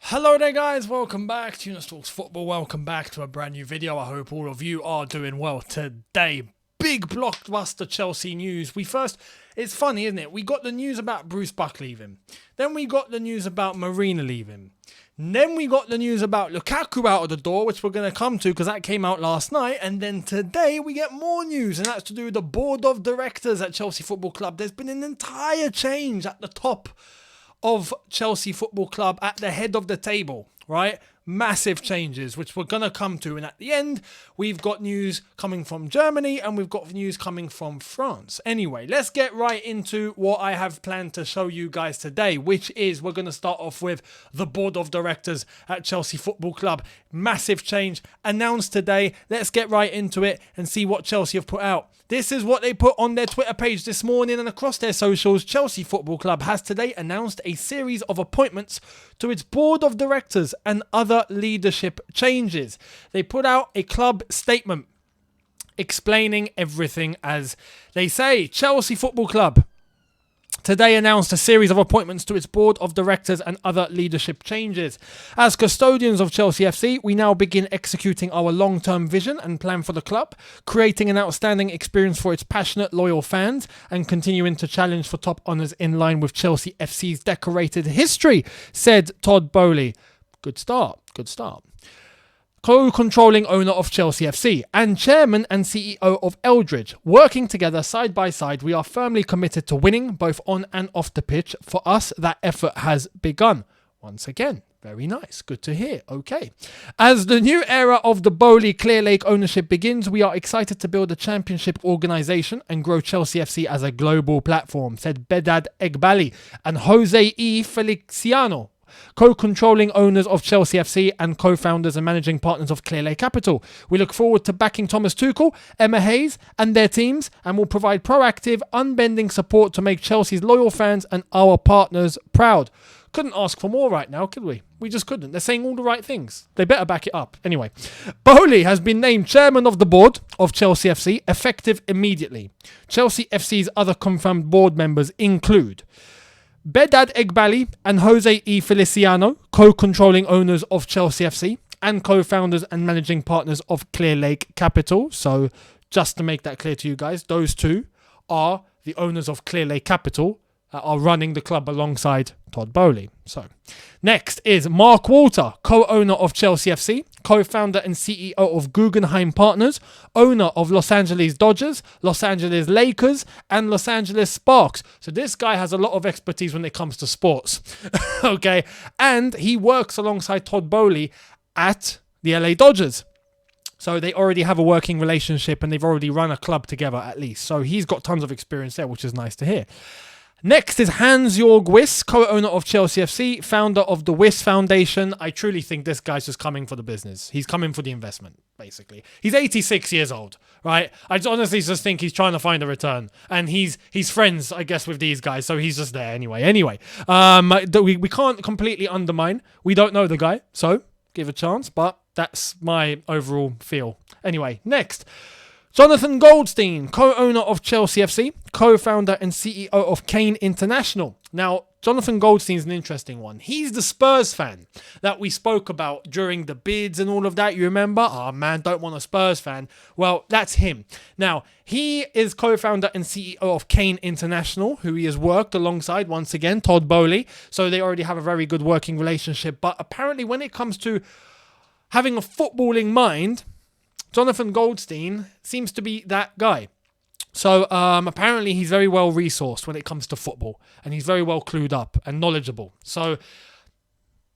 Hello there guys, welcome back to Younes Talks Football, welcome back to a brand new video. I hope all of you are doing well today. Big blockbuster Chelsea news. It's funny, isn't it? We got the news about Bruce Buck leaving. Then we got the news about Marina leaving. Then we got the news about Lukaku out of the door, which we're going to come to because that came out last night. And then today we get more news, and that's to do with the board of directors at Chelsea Football Club. There's been an entire change at the top of Chelsea Football Club, at the head of the table, right? Massive changes, which we're going to come to. And at the end, we've got news coming from Germany and we've got news coming from France. Anyway, let's get right into what I have planned to show you guys today, which is we're going to start off with the board of directors at Chelsea Football Club. Massive change announced today. Let's get right into it and see what Chelsea have put out. This is what they put on their Twitter page this morning and across their socials. Chelsea Football Club has today announced a series of appointments to its board of directors and other leadership changes. They put out a club statement explaining everything as they say. Chelsea Football Club today announced a series of appointments to its board of directors and other leadership changes. As custodians of Chelsea FC, we now begin executing our long-term vision and plan for the club, creating an outstanding experience for its passionate, loyal fans, and continuing to challenge for top honours in line with Chelsea FC's decorated history, said Todd Boehly. Good start. Co-controlling owner of Chelsea FC and chairman and CEO of Eldridge. Working together side by side, we are firmly committed to winning both on and off the pitch. For us, that effort has begun. Once again, very nice. Good to hear. Okay. As the new era of the Boehly Clear Lake ownership begins, we are excited to build a championship organisation and grow Chelsea FC as a global platform, said Bedad Egbali and Jose E. Feliciano, co-controlling owners of Chelsea FC and co-founders and managing partners of Clear Lake Capital. We look forward to backing Thomas Tuchel, Emma Hayes and their teams, and will provide proactive, unbending support to make Chelsea's loyal fans and our partners proud. Couldn't ask for more right now, could we? We just couldn't. They're saying all the right things. They better back it up. Anyway, Boehly has been named chairman of the board of Chelsea FC, effective immediately. Chelsea FC's other confirmed board members include Bedad Egbali and Jose E. Feliciano, co-controlling owners of Chelsea FC and co-founders and managing partners of Clear Lake Capital. So just to make that clear to you guys, those two are the owners of Clear Lake Capital that are running the club alongside Todd Boehly. So next is Mark Walter, co-owner of Chelsea FC, co-founder and CEO of Guggenheim Partners, owner of Los Angeles Dodgers, Los Angeles Lakers, and Los Angeles Sparks. So this guy has a lot of expertise when it comes to sports. Okay. And he works alongside Todd Boehly at the LA Dodgers. So they already have a working relationship and they've already run a club together at least. So he's got tons of experience there, which is nice to hear. Next is Hans-Jörg Wyss, co-owner of Chelsea FC, founder of the Wyss Foundation. I truly think this guy's just coming for the business. He's coming for the investment, basically. He's 86 years old, right? I honestly just think he's trying to find a return. And he's friends, I guess, with these guys, so he's just there anyway. We can't completely undermine. We don't know the guy, so give a chance, but that's my overall feel. Anyway, next. Jonathan Goldstein, co-owner of Chelsea FC, co-founder and CEO of Kane International. Now, Jonathan Goldstein's an interesting one. He's the Spurs fan that we spoke about during the bids and all of that. You remember? Oh man, don't want a Spurs fan. Well, that's him. Now, he is co-founder and CEO of Kane International, who he has worked alongside, once again, Todd Boehly. So they already have a very good working relationship. But apparently when it comes to having a footballing mind, Jonathan Goldstein seems to be that guy. So apparently he's very well resourced when it comes to football, and he's very well clued up and knowledgeable. So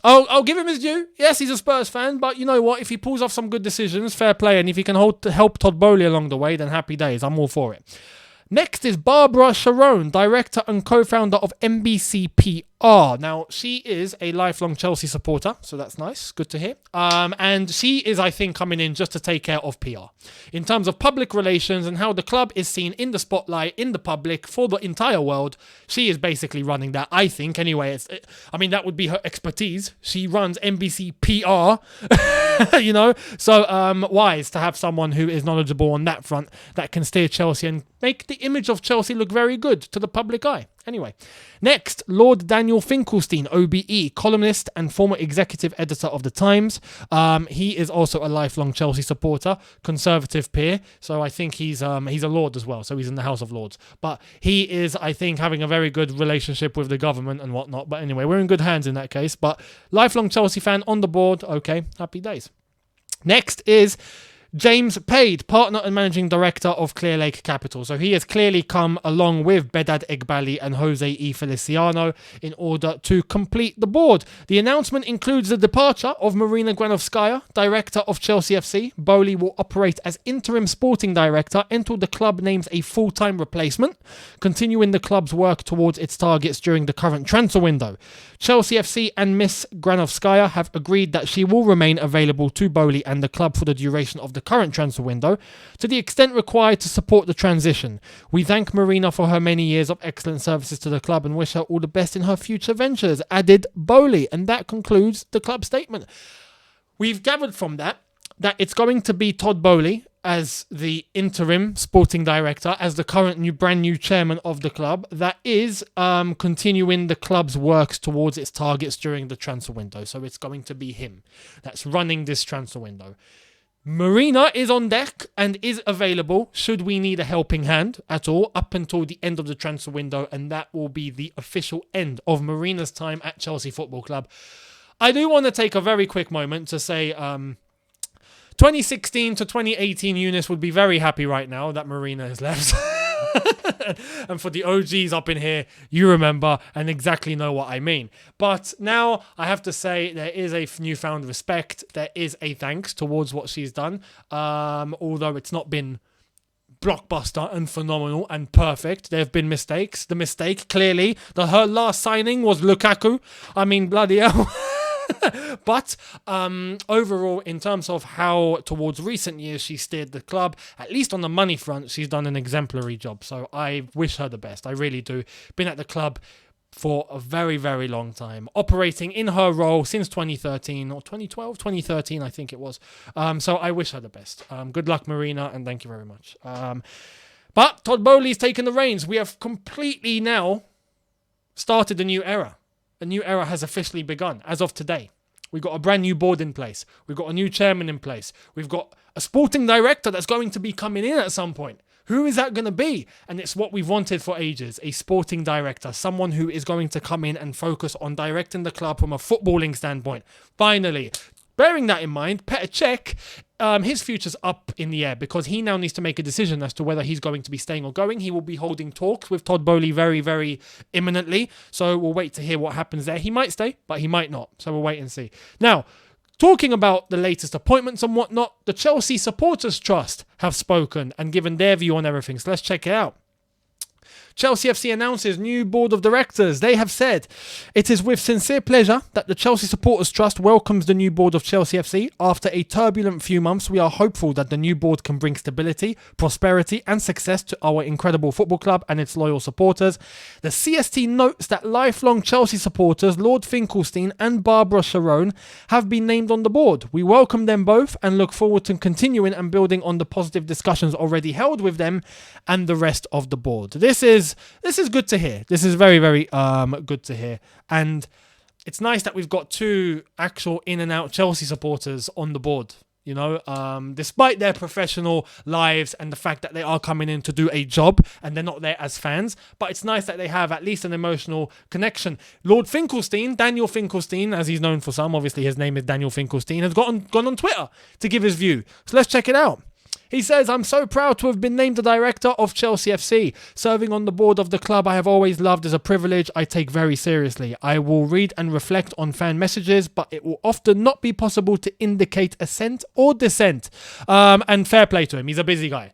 I'll give him his due. Yes, he's a Spurs fan, but you know what? If he pulls off some good decisions, fair play, and if he can help Todd Boehly along the way, then happy days. I'm all for it. Next is Barbara Sharon, director and co-founder of NBC PR. Now, she is a lifelong Chelsea supporter, so that's nice. Good to hear. And she is, I think, coming in just to take care of PR. In terms of public relations and how the club is seen in the spotlight, in the public, for the entire world, she is basically running that, I think. Anyway, that would be her expertise. She runs NBC PR, you know. So, wise to have someone who is knowledgeable on that front that can steer Chelsea and make the image of Chelsea look very good to the public eye. Anyway, next, Lord Daniel Finkelstein, OBE, columnist and former executive editor of The Times. He is also a lifelong Chelsea supporter, conservative peer, so I think he's a Lord as well, so he's in the House of Lords. But he is, I think, having a very good relationship with the government and whatnot. But anyway, we're in good hands in that case. But lifelong Chelsea fan on the board, okay, happy days. Next is James Pade, partner and managing director of Clear Lake Capital. So he has clearly come along with Bedad Egbali and Jose E. Feliciano in order to complete the board. The announcement includes the departure of Marina Granovskaya, director of Chelsea FC. Bowley will operate as interim sporting director until the club names a full-time replacement, continuing the club's work towards its targets during the current transfer window. Chelsea FC and Miss Granovskaya have agreed that she will remain available to Bowley and the club for the duration of the current transfer window, to the extent required to support the transition. We thank Marina for her many years of excellent services to the club and wish her all the best in her future ventures, added Bowley. And that concludes the club statement. We've gathered from that it's going to be Todd Bowley as the interim sporting director, as the current brand new chairman of the club, that is continuing the club's works towards its targets during the transfer window. So it's going to be him that's running this transfer window. Marina is on deck and is available should we need a helping hand at all up until the end of the transfer window, and that will be the official end of Marina's time at Chelsea Football Club. I do want to take a very quick moment to say 2016 to 2018 Younes would be very happy right now that Marina has left. And for the OGs up in here, you remember and exactly know what I mean. But now I have to say there is a newfound respect. There is a thanks towards what she's done. Although it's not been blockbuster and phenomenal and perfect. There have been mistakes. The mistake, clearly, her last signing was Lukaku. I mean, bloody hell. But overall, in terms of how towards recent years she steered the club, at least on the money front, she's done an exemplary job. So I wish her the best. I really do. Been at the club for a very, very long time, operating in her role since 2013 or 2012, 2013, I think it was. So I wish her the best. Good luck, Marina, and thank you very much. But Todd Bowley's taken the reins. We have completely now started a new era. A new era has officially begun as of today. We've got a brand new board in place. We've got a new chairman in place. We've got a sporting director that's going to be coming in at some point. Who is that going to be? And it's what we've wanted for ages, a sporting director, someone who is going to come in and focus on directing the club from a footballing standpoint. Finally, bearing that in mind, Petr Cech, his future's up in the air because he now needs to make a decision as to whether he's going to be staying or going. He will be holding talks with Todd Bowley very, very imminently. So we'll wait to hear what happens there. He might stay, but he might not. So we'll wait and see. Now, talking about the latest appointments and whatnot, the Chelsea Supporters Trust have spoken and given their view on everything. So let's check it out. Chelsea FC announces new board of directors. They have said, "It is with sincere pleasure that the Chelsea Supporters Trust welcomes the new board of Chelsea FC. After a turbulent few months, we are hopeful that the new board can bring stability, prosperity and success to our incredible football club and its loyal supporters. The CST notes that lifelong Chelsea supporters Lord Finkelstein and Barbara Sharon have been named on the board. We welcome them both and look forward to continuing and building on the positive discussions already held with them and the rest of the board." This is good to hear. This is very, very good to hear. And it's nice that we've got two actual in and out Chelsea supporters on the board. You know, despite their professional lives and the fact that they are coming in to do a job and they're not there as fans, but it's nice that they have at least an emotional connection. Lord Finkelstein, Daniel Finkelstein, as he's known for some, obviously his name is Daniel Finkelstein, has gone on Twitter to give his view. So let's check it out. He says, "I'm so proud to have been named the director of Chelsea FC. Serving on the board of the club I have always loved is a privilege I take very seriously. I will read and reflect on fan messages, but it will often not be possible to indicate assent or dissent." And fair play to him. He's a busy guy.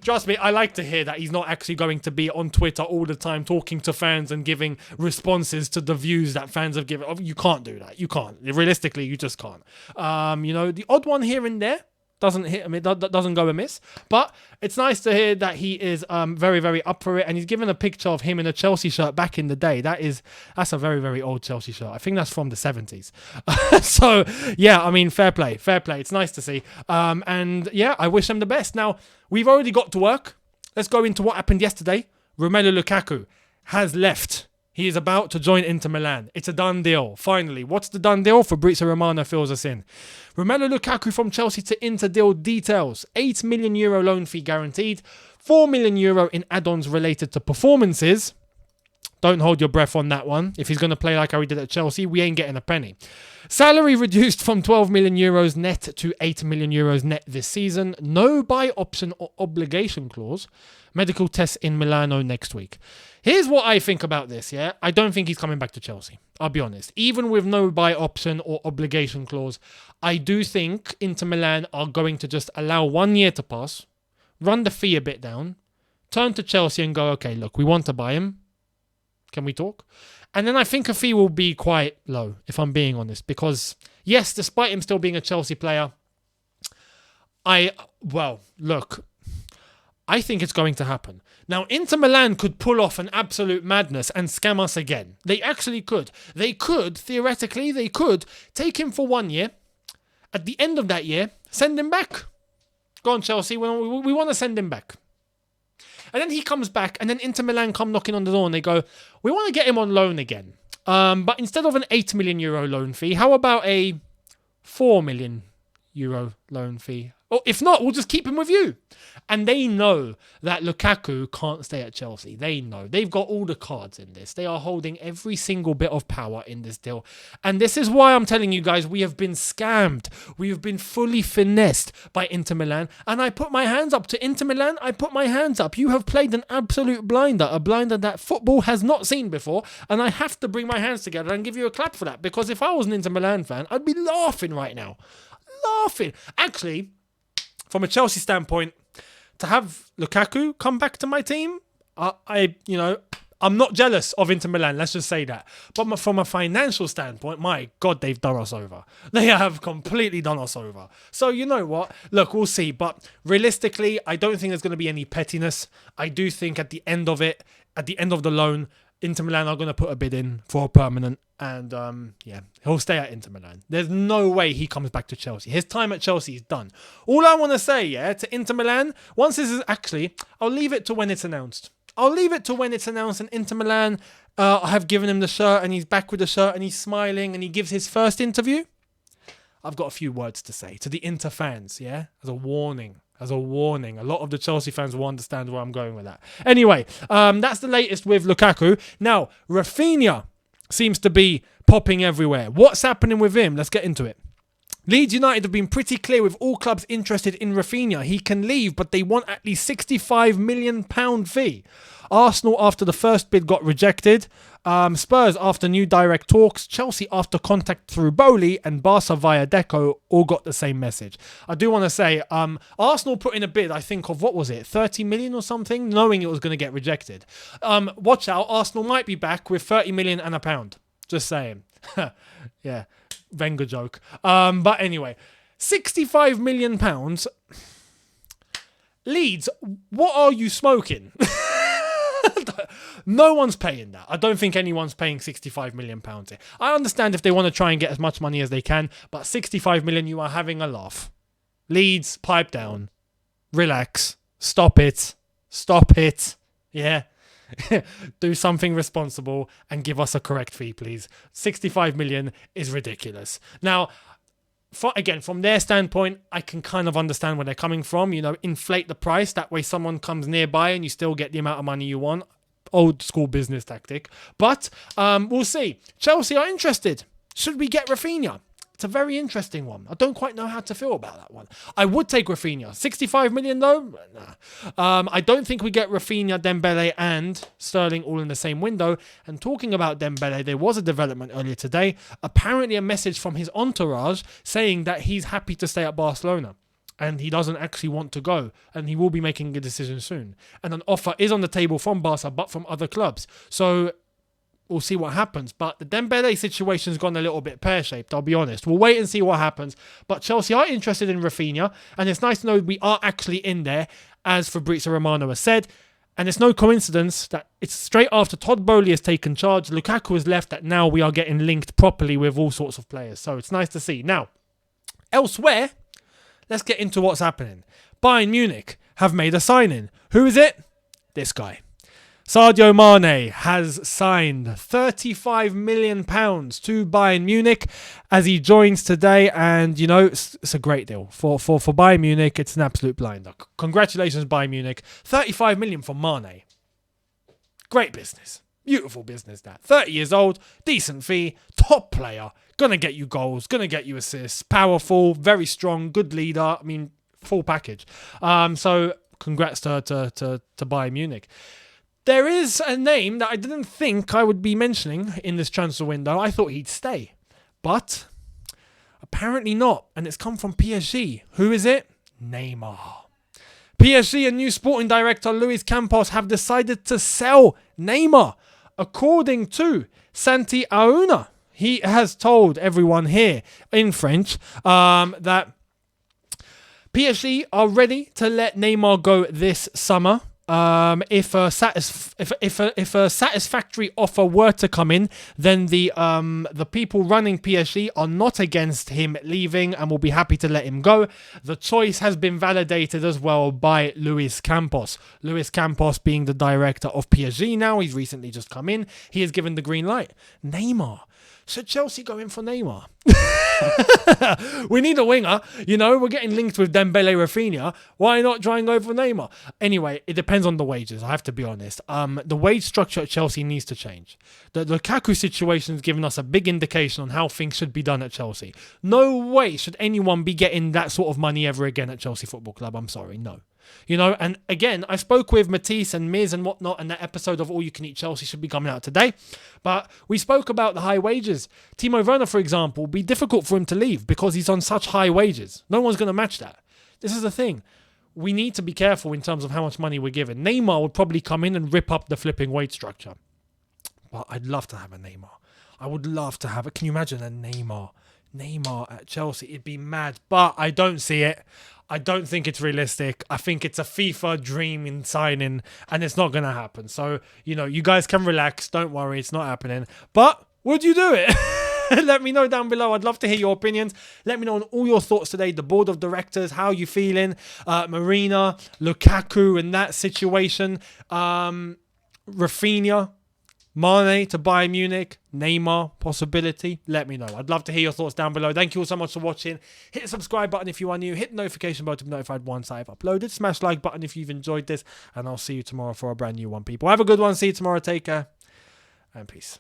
Trust me, I like to hear that he's not actually going to be on Twitter all the time talking to fans and giving responses to the views that fans have given. You can't do that. You can't. Realistically, you just can't. The odd one here and there doesn't hit him, it doesn't go amiss, but it's nice to hear that he is very, very up for it, and he's given a picture of him in a Chelsea shirt back in the day. That's a very, very old Chelsea shirt. I think that's from the 70s. So yeah, I mean, fair play. It's nice to see, and yeah, I wish him the best. Now we've already got to work. Let's go into what happened yesterday. Romelu Lukaku has left. He is about to join Inter Milan. It's a done deal. Finally, what's the done deal? Fabrizio Romano fills us in. Romelu Lukaku from Chelsea to Inter deal details. €8 million loan fee guaranteed. €4 million in add-ons related to performances. Don't hold your breath on that one. If he's going to play like how he did at Chelsea, we ain't getting a penny. Salary reduced from €12 million net to €8 million net this season. No buy option or obligation clause. Medical tests in Milano next week. Here's what I think about this, yeah? I don't think he's coming back to Chelsea. I'll be honest. Even with no buy option or obligation clause, I do think Inter Milan are going to just allow 1 year to pass, run the fee a bit down, turn to Chelsea and go, okay, look, we want to buy him. Can we talk? And then I think a fee will be quite low, if I'm being honest. Because, yes, despite him still being a Chelsea player, I think it's going to happen. Now, Inter Milan could pull off an absolute madness and scam us again. They actually could. Theoretically, they could take him for 1 year. At the end of that year, send him back. Go on, Chelsea, we want to send him back. And then he comes back, and then Inter Milan come knocking on the door, and they go, we want to get him on loan again. But instead of an €8 million loan fee, how about a €4 million loan fee? Or if not, we'll just keep him with you. And they know that Lukaku can't stay at Chelsea. They know. They've got all the cards in this. They are holding every single bit of power in this deal. And this is why I'm telling you guys, we have been scammed. We have been fully finessed by Inter Milan. And I put my hands up to Inter Milan. I put my hands up. You have played an absolute blinder. A blinder that football has not seen before. And I have to bring my hands together and give you a clap for that. Because if I was an Inter Milan fan, I'd be laughing right now. Laughing. Actually, from a Chelsea standpoint, to have Lukaku come back to my team, I'm not jealous of Inter Milan, let's just say that. But from a financial standpoint, my God, they've done us over. They have completely done us over. So you know what? Look, we'll see. But realistically, I don't think there's going to be any pettiness. I do think at the end of it, at the end of the loan, Inter Milan are going to put a bid in for a permanent. And he'll stay at Inter Milan. There's no way he comes back to Chelsea. His time at Chelsea is done. All I want to say, to Inter Milan, once this is actually, I'll leave it to when it's announced. And Inter Milan have given him the shirt and he's back with the shirt and he's smiling and he gives his first interview. I've got a few words to say to the Inter fans, as a warning. A lot of the Chelsea fans will understand where I'm going with that. Anyway, that's the latest with Lukaku. Now, Raphinha seems to be popping everywhere. What's happening with him? Let's get into it. Leeds United have been pretty clear with all clubs interested in Raphinha. He can leave, but they want at least £65 million fee. Arsenal after the first bid got rejected. Spurs after new direct talks. Chelsea after contact through Bowley. And Barca via Deco all got the same message. I do want to say, Arsenal put in a bid, I think of, 30 million or something, knowing it was going to get rejected. Watch out, Arsenal might be back with 30 million and a pound. Just saying. Yeah, Wenger joke. But anyway, £65 million. Leeds, what are you smoking? No one's paying that. I don't think anyone's paying £65 million here. I understand if they want to try and get as much money as they can, but £65 million, you are having a laugh. Leeds, pipe down. Relax. Stop it. Yeah. Do something responsible and give us a correct fee, please. 65 million is ridiculous. Now, from their standpoint, I can kind of understand where they're coming from. Inflate the price. That way someone comes nearby and you still get the amount of money you want. Old school business tactic. But we'll see. Chelsea are interested. Should we get Raphinha? It's a very interesting one. I don't quite know how to feel about that one. I would take Raphinha. 65 million though? Nah. I don't think we get Raphinha, Dembele and Sterling all in the same window. And talking about Dembele, there was a development earlier today. Apparently a message from his entourage saying that he's happy to stay at Barcelona. And he doesn't actually want to go. And he will be making a decision soon. And an offer is on the table from Barca, but from other clubs. So we'll see what happens. But the Dembele situation's gone a little bit pear-shaped, I'll be honest. We'll wait and see what happens. But Chelsea are interested in Raphinha. And it's nice to know we are actually in there, as Fabrizio Romano has said. And it's no coincidence that it's straight after Todd Bowley has taken charge, Lukaku has left, that now we are getting linked properly with all sorts of players. So it's nice to see. Now, elsewhere, let's get into what's happening. Bayern Munich have made a signing. Who is it? This guy. Sadio Mane has signed £35 million to Bayern Munich as he joins today. And, you know, it's a great deal. For Bayern Munich, it's an absolute blinder. Congratulations, Bayern Munich. £35 million for Mane. Great business. Beautiful business, that. 30 years old, decent fee, top player. Gonna get you goals, gonna get you assists. Powerful, very strong, good leader. I mean, full package. So, congrats to Bayern Munich. There is a name that I didn't think I would be mentioning in this transfer window. I thought he'd stay. But apparently not. And it's come from PSG. Who is it? Neymar. PSG and new sporting director Luis Campos have decided to sell Neymar. According to Santi Auna, he has told everyone here in French that PSG are ready to let Neymar go this summer. If a satisfactory offer were to come in, then the people running PSG are not against him leaving and will be happy to let him go. The choice has been validated as well by Luis Campos. Luis Campos being the director of PSG now, he's recently just come in. He has given the green light. Neymar. Should Chelsea go in for Neymar? We need a winger. You know, we're getting linked with Dembele, Raphinha. Why not try and go for Neymar? Anyway, it depends on the wages, I have to be honest. The wage structure at Chelsea needs to change. The Lukaku situation has given us a big indication on how things should be done at Chelsea. No way should anyone be getting that sort of money ever again at Chelsea Football Club. I'm sorry, no. You know, and again, I spoke with Matisse and Miz and whatnot, and that episode of All You Can Eat Chelsea should be coming out today. But we spoke about the high wages. Timo Werner, for example, will be difficult for him to leave because he's on such high wages. No one's going to match that. This is the thing. We need to be careful in terms of how much money we're given. Neymar would probably come in and rip up the flipping wage structure. But I'd love to have a Neymar. I would love to have it. Can you imagine a Neymar at Chelsea? It'd be mad, but I don't see it. I don't think it's realistic. I think it's a FIFA dream in signing, and it's not going to happen. So, you know, you guys can relax. Don't worry, it's not happening. But would you do it? Let me know down below. I'd love to hear your opinions. Let me know on all your thoughts today. The board of directors, how you feeling? Marina, Lukaku, and that situation. Raphinha. Mane to Bayern Munich, Neymar possibility. Let me know. I'd love to hear your thoughts down below. Thank you all so much for watching. Hit the subscribe button if you are new. Hit the notification bell to be notified once I've uploaded. Smash the like button if you've enjoyed this. And I'll see you tomorrow for a brand new one, people. Have a good one. See you tomorrow. Take care. And peace.